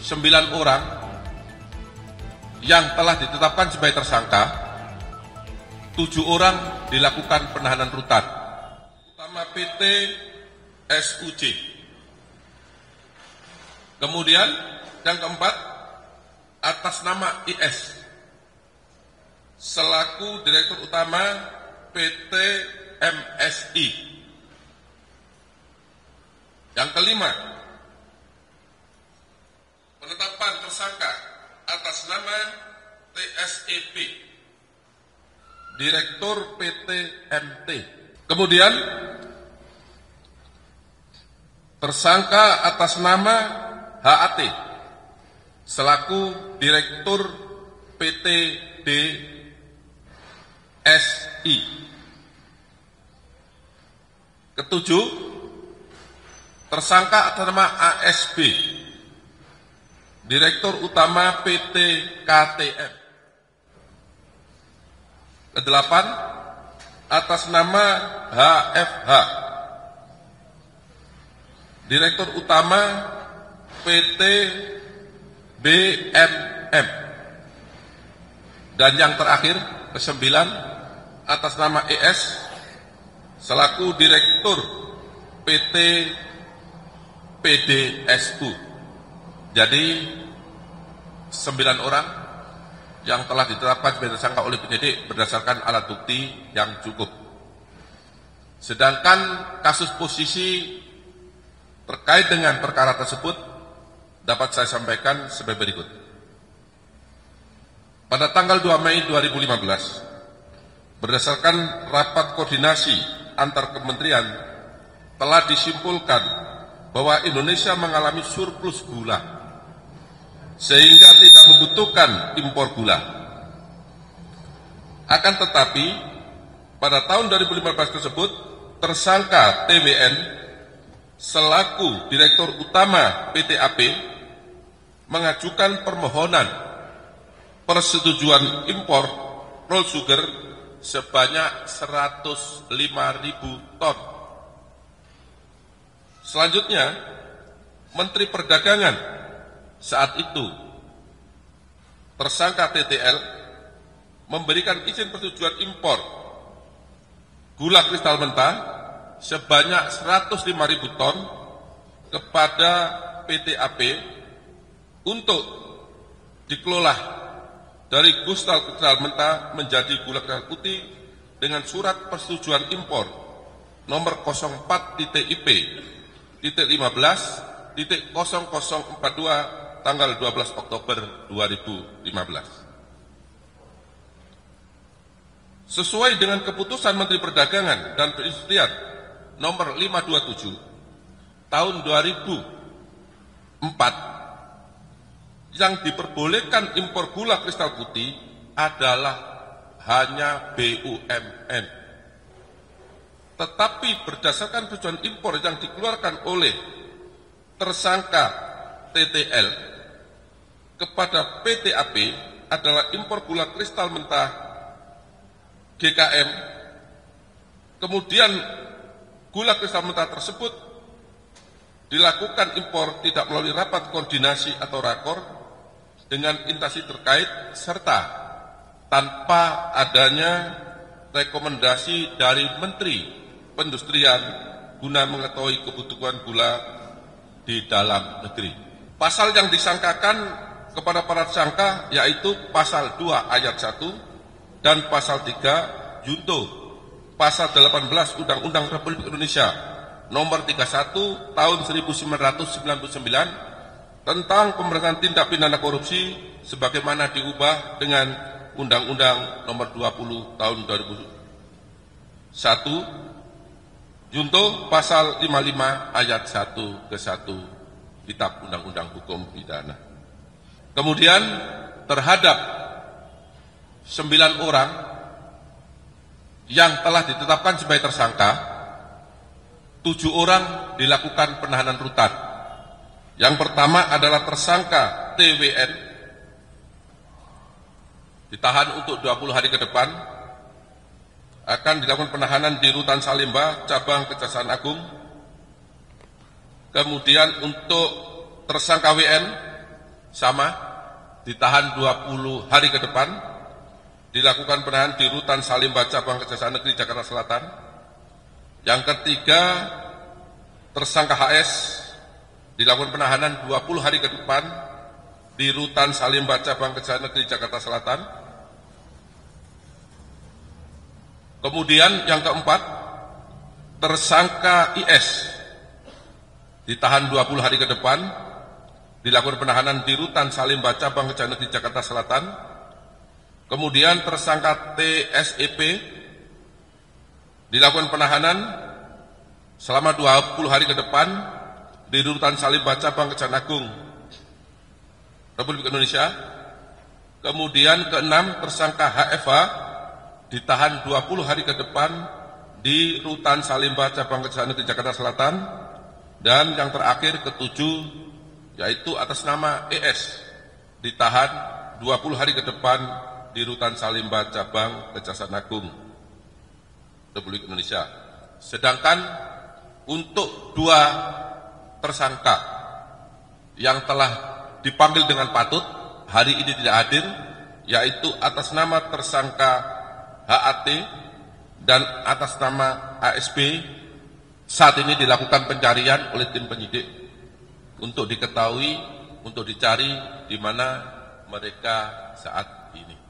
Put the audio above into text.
9 orang yang telah ditetapkan sebagai tersangka, 7 orang dilakukan penahanan rutan. Utama PT SUJ. Kemudian yang keempat, atas nama IS selaku Direktur Utama PT MSI. Yang kelima, penetapan tersangka atas nama TSEP, Direktur PT MT. Kemudian tersangka atas nama HAT selaku Direktur PT DSI. Ketujuh, tersangka atas nama ASB, Direktur Utama PT KTM. Kedelapan, atas nama HFH, Direktur Utama PT BMM. Dan yang terakhir, kesembilan, atas nama ES selaku Direktur PT PDSU. Jadi 9 orang yang telah ditetapkan sebagai tersangka oleh penyidik berdasarkan alat bukti yang cukup. Sedangkan kasus posisi terkait dengan perkara tersebut dapat saya sampaikan sebagai berikut. Pada tanggal 2 Mei 2015, berdasarkan rapat koordinasi antar kementerian, telah disimpulkan bahwa Indonesia mengalami surplus gula, sehingga tidak membutuhkan impor gula. Akan tetapi, pada tahun 2015 tersebut, tersangka TWN selaku Direktur Utama PTAP mengajukan permohonan persetujuan impor roll sugar sebanyak 105.000 ton. Selanjutnya, Menteri Perdagangan saat itu, tersangka TTL, memberikan izin persetujuan impor gula kristal mentah sebanyak 105.000 ton kepada PTAP untuk dikelola dari kristal mentah menjadi gula kristal putih dengan surat persetujuan impor nomor 04.IP.15.0042 tanggal 12 Oktober 2015. Sesuai dengan keputusan Menteri Perdagangan dan Perindustrian nomor 527 tahun 2004, yang diperbolehkan impor gula kristal putih adalah hanya BUMN. Tetapi berdasarkan persetujuan impor yang dikeluarkan oleh tersangka TTL kepada PTAP adalah impor gula kristal mentah GKM, kemudian gula kristal mentah tersebut dilakukan impor tidak melalui rapat koordinasi atau rakor dengan instansi terkait serta tanpa adanya rekomendasi dari Menteri Perindustrian guna mengetahui kebutuhan gula di dalam negeri. Pasal yang disangkakan kepada para tersangka yaitu pasal 2 ayat 1 dan pasal 3 junto pasal 18 Undang-Undang Republik Indonesia nomor 31 tahun 1999 tentang pemberantasan tindak pidana korupsi sebagaimana diubah dengan Undang-Undang nomor 20 tahun 2001 junto pasal 55 ayat 1 ke 1 Kitab Undang-Undang Hukum Pidana. Kemudian terhadap 9 orang yang telah ditetapkan sebagai tersangka, 7 orang dilakukan penahanan rutan. Yang pertama adalah tersangka TWN, ditahan untuk 20 hari ke depan, akan dilakukan penahanan di Rutan Salemba, Cabang Kejaksaan Agung. Kemudian untuk tersangka WN sama, ditahan 20 hari ke depan, dilakukan penahanan di Rutan Salimba Cabang Kejaksaan Negeri Jakarta Selatan. Yang ketiga, tersangka HS dilakukan penahanan 20 hari ke depan di Rutan Salimba Cabang Kejaksaan Negeri Jakarta Selatan. Kemudian yang keempat, tersangka IS ditahan 20 hari ke depan, dilakukan penahanan di Rutan Salimba Cabang Kejaksaan Negeri Jakarta Selatan. Kemudian tersangka TSEP dilakukan penahanan selama 20 hari ke depan di Rutan Salimba Cabang Kejaksaan Agung Republik Indonesia. Kemudian keenam, tersangka HFH ditahan 20 hari ke depan di Rutan Salimba Cabang Kejaksaan Negeri Jakarta Selatan. Dan yang terakhir, ketujuh, yaitu atas nama ES ditahan 20 hari ke depan di Rutan Salimba Cabang Kejaksaan Agung Republik Indonesia. Sedangkan untuk dua tersangka yang telah dipanggil dengan patut hari ini tidak hadir, yaitu atas nama tersangka HAT dan atas nama ASP, saat ini dilakukan pencarian oleh tim penyidik untuk diketahui, untuk dicari di mana mereka saat ini.